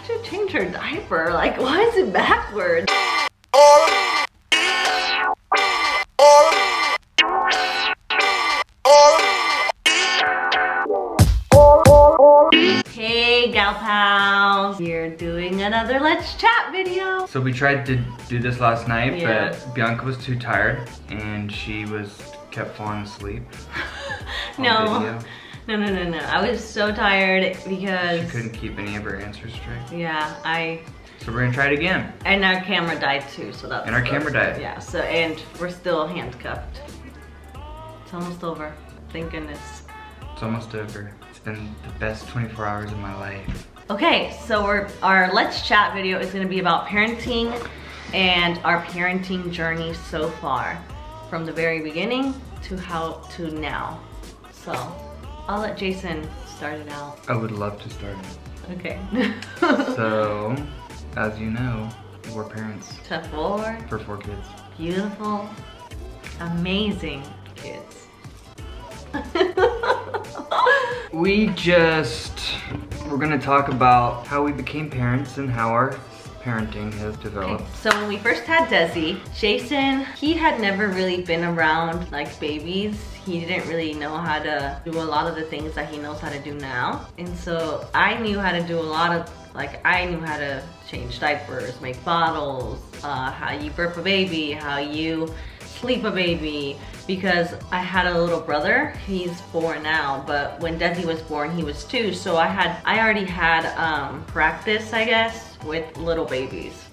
how'd you change her diaper? Like, why is it backwards? Hey gal pals, we're doing another Let's Chat video. So we tried to do this last night, Yeah. but Bianca was too tired and she kept falling asleep. No. I was so tired because she couldn't keep any of her answers straight. Yeah, So we're gonna try it again. And our camera died too, so that's. And our camera died. Yeah. So and we're still handcuffed. It's almost over. Thank goodness. It's almost over. It's been the best 24 hours of my life. Okay, so our Let's Chat video is gonna be about parenting and our parenting journey so far. From the very beginning to now. So, I'll let Jason start it out. I would love to start it. Okay. So, as you know, we're parents. To four. For 4 kids. Beautiful, amazing kids. We're gonna talk about how we became parents and how our parenting has developed. Okay, so when we first had Desi, Jason, he had never really been around like babies. He didn't really know how to do a lot of the things that he knows how to do now. And so I knew how to do a lot of, I knew how to change diapers, make bottles, how you burp a baby, how you sleep a baby, because I had a little brother. He's 4 now, but when Desi was born, he was 2. So I already had practice, I guess, with little babies.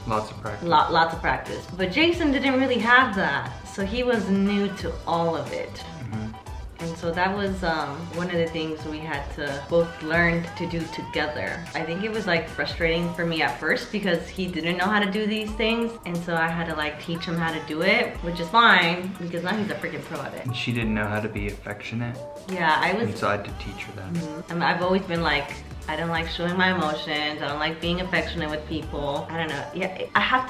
Lots of practice. Lots of practice. But Jason didn't really have that. So he was new to all of it. And so that was one of the things we had to both learn to do together. I think it was like frustrating for me at first because he didn't know how to do these things. And so I had to like teach him how to do it, which is fine because now he's a freaking pro at it. And she didn't know how to be affectionate. Yeah, I was. And so I had to teach her that. I mean, I've always been like, I don't like showing my emotions. I don't like being affectionate with people. I don't know. Yeah, I have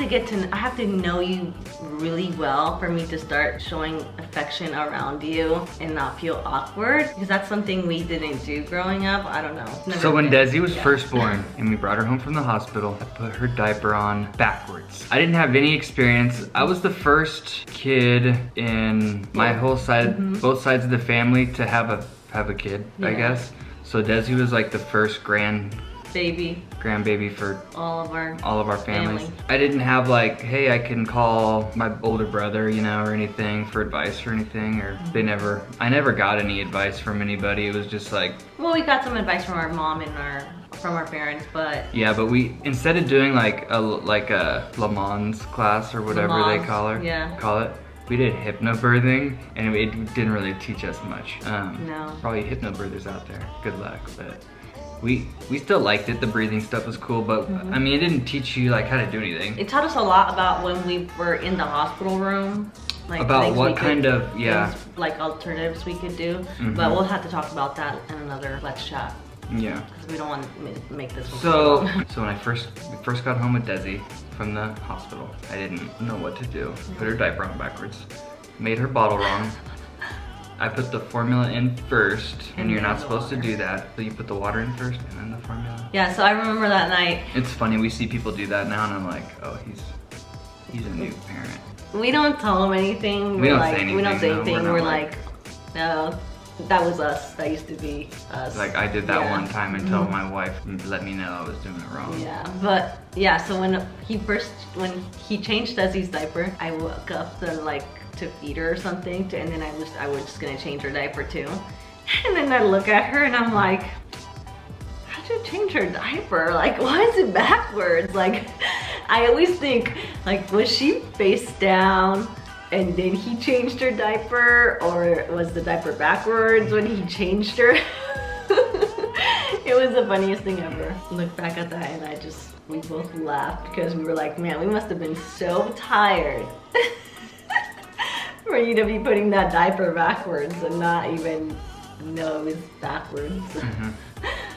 to know you really well for me to start showing affection around you and not feel awkward, because that's something we didn't do growing up. I don't know. So when Desi was first born and we brought her home from the hospital, I put her diaper on backwards. I didn't have any experience. I was the first kid in my whole side, both sides of the family to have a kid, I guess. So Desi was like the first grandbaby for all of our families. Family. I didn't have like, hey, I can call my older brother, you know, or anything for advice or anything, or I never got any advice from anybody. It was just like, well, we got some advice from our mom and from our parents, but yeah, but we, instead of doing like a Le Mans class or whatever they call it, we did hypnobirthing, and it didn't really teach us much. No. Probably hypnobirthers out there, good luck. But we still liked it. The breathing stuff was cool, but I mean, it didn't teach you like how to do anything. It taught us a lot about when we were in the hospital room. Like about what kind of, things, like alternatives we could do. But we'll have to talk about that in another Let's Chat. Yeah. Because we don't want to make this one so when we first got home with Desi from the hospital, I didn't know what to do. Put her diaper on backwards. Made her bottle wrong. I put the formula in first, and you're not supposed to do that. So you put the water in first and then the formula. Yeah, so I remember that night. It's funny, we see people do that now and I'm like, oh, he's a new parent. We don't tell them anything. We don't say anything. We don't say no, anything. We're We're like, no, that was us. That used to be us. Like I did that one time until my wife let me know I was doing it wrong. Yeah, but yeah, so when he changed Desi's diaper, I woke up to feed her or something, and then I was just gonna change her diaper too. And then I look at her and I'm like, how'd you change her diaper? Like, why is it backwards? Like, I always think, like, was she face down and then he changed her diaper, or was the diaper backwards when he changed her? It was the funniest thing ever. Look back at that and we both laughed because we were like, man, we must have been so tired for you to be putting that diaper backwards and not even know it was backwards.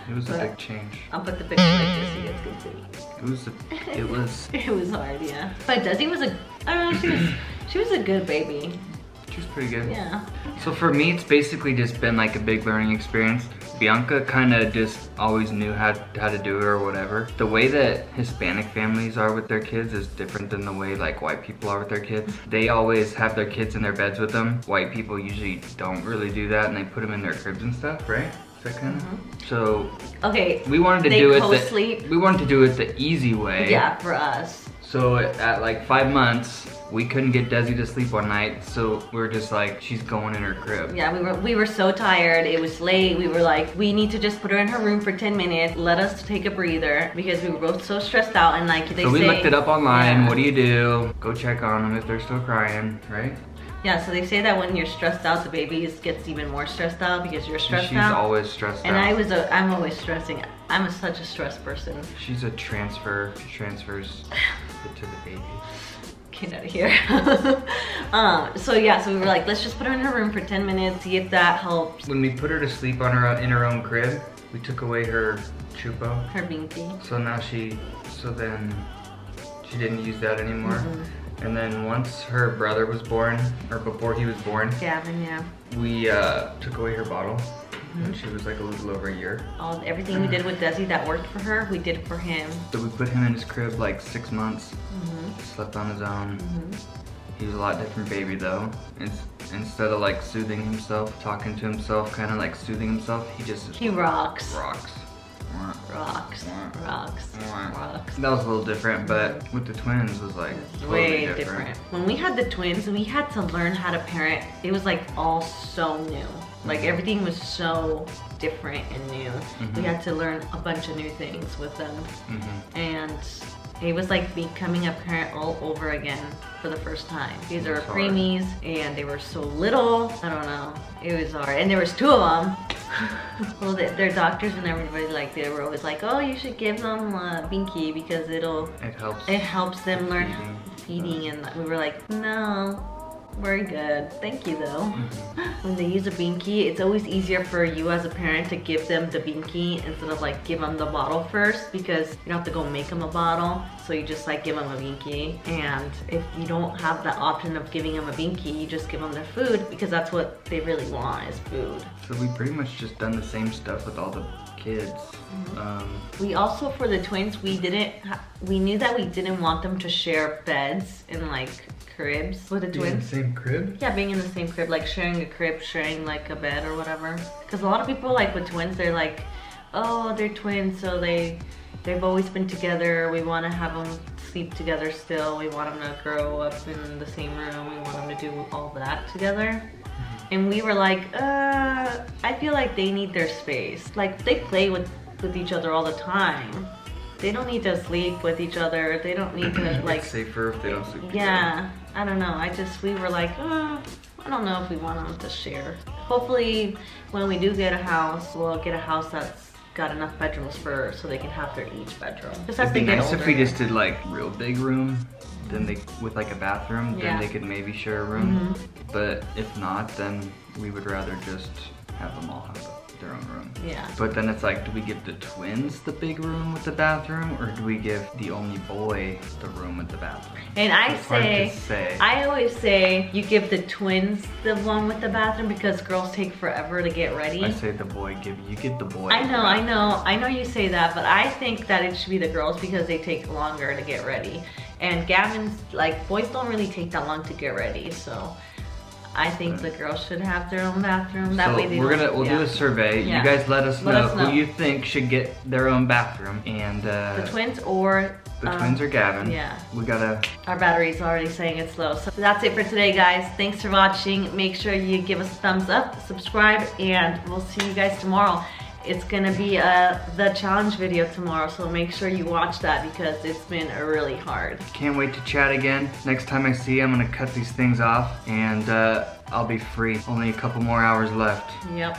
It was a big change. I'll put the picture like this so you guys can see. It was hard, yeah. But Desi was she was a good baby. She was pretty good. Yeah. So for me, it's basically just been like a big learning experience. Bianca kind of just always knew how to do it or whatever. The way that Hispanic families are with their kids is different than the way like white people are with their kids. They always have their kids in their beds with them. White people usually don't really do that, and they put them in their cribs and stuff, right? Is that kind of? So okay, we wanted to do it. Co-sleep. We wanted to do it the easy way. Yeah, for us. So at like 5 months, we couldn't get Desi to sleep one night, so we were just like, she's going in her crib. Yeah, we were so tired. It was late. We were like, we need to just put her in her room for 10 minutes. Let us take a breather because we were both so stressed out, and like they say. So we looked it up online. Yeah. What do you do? Go check on them if they're still crying, right? Yeah, so they say that when you're stressed out, the baby gets even more stressed out because you're stressed out. She's always stressed and out. I'm always stressing. I'm such a stressed person. She's a transfer. She transfers it to the baby. Get out of here. So yeah, so we were like, let's just put her in her room for 10 minutes, see if that helps. When we put her to sleep on in her own crib, we took away her chupo. Her binky. So now then she didn't use that anymore. Mm-hmm. And then once her brother was born, or before he was born, Gavin, yeah. We took away her bottle when she was like a little over a year. Everything we did with Desi that worked for her, we did for him. So we put him in his crib like 6 months. Slept on his own. He was a lot different baby though. Instead of like soothing himself, talking to himself, kind of like soothing himself, he rocks. Rocks. That was a little different, but with the twins it was like way different. When we had the twins, we had to learn how to parent. It was like all so new. Like everything was so different and new. We had to learn a bunch of new things with them. And it was like becoming a parent all over again for the first time. These are preemies and they were so little. I don't know. It was hard. And there was 2 of them. Well, their doctors and everybody, like, they were always like, oh, you should give them binky because it helps them learn feeding. And we were like, no. We're good. Thank you though. When they use a binky, it's always easier for you as a parent to give them the binky instead of like give them the bottle first, because you don't have to go make them a bottle. So you just like give them a binky. And if you don't have the option of giving them a binky, you just give them their food because that's what they really want is food. So we pretty much just done the same stuff with all the kids. We also, for the twins, we knew that we didn't want them to share beds and like cribs with the twins. In the same crib? Yeah, being in the same crib, like sharing a crib, sharing like a bed or whatever. Because a lot of people like with twins, they're like, oh, they're twins, so they've always been together. We want to have them sleep together still. We want them to grow up in the same room. We want them to do all that together. And we were like, I feel like they need their space. Like they play with each other all the time. They don't need to sleep with each other. They don't need to like. It's safer if they don't sleep together. Yeah, I don't know. We were like, I don't know if we want them to share. Hopefully, when we do get a house, we'll get a house that's got enough bedrooms so they can have their each bedroom. It'd be nice if we just did like real big room, then with like a bathroom, then they could maybe share a room. But if not, then we would rather just have them all have their own room. Yeah. But then it's like, do we give the twins the big room with the bathroom, or do we give the only boy the room with the bathroom? And I always say you give the twins the one with the bathroom because girls take forever to get ready. I say the boy, you give the boy. I know you say that, but I think that it should be the girls because they take longer to get ready. And Gavin's, like, boys don't really take that long to get ready, so I think the girls should have their own bathroom. That way we'll do a survey. You guys let us know who you think should get their own bathroom. And the twins or twins or Gavin. Yeah. Our battery's already saying it's low. So that's it for today, guys. Thanks for watching. Make sure you give us a thumbs up, subscribe, and we'll see you guys tomorrow. It's gonna be the challenge video tomorrow, so make sure you watch that because it's been really hard. Can't wait to chat again. Next time I see you, I'm gonna cut these things off and I'll be free. Only a couple more hours left. Yep.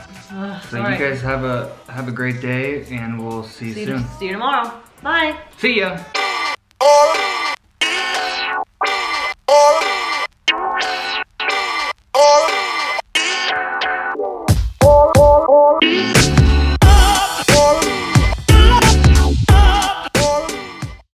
So you guys have a great day, and we'll see you soon. See you tomorrow. Bye. See ya.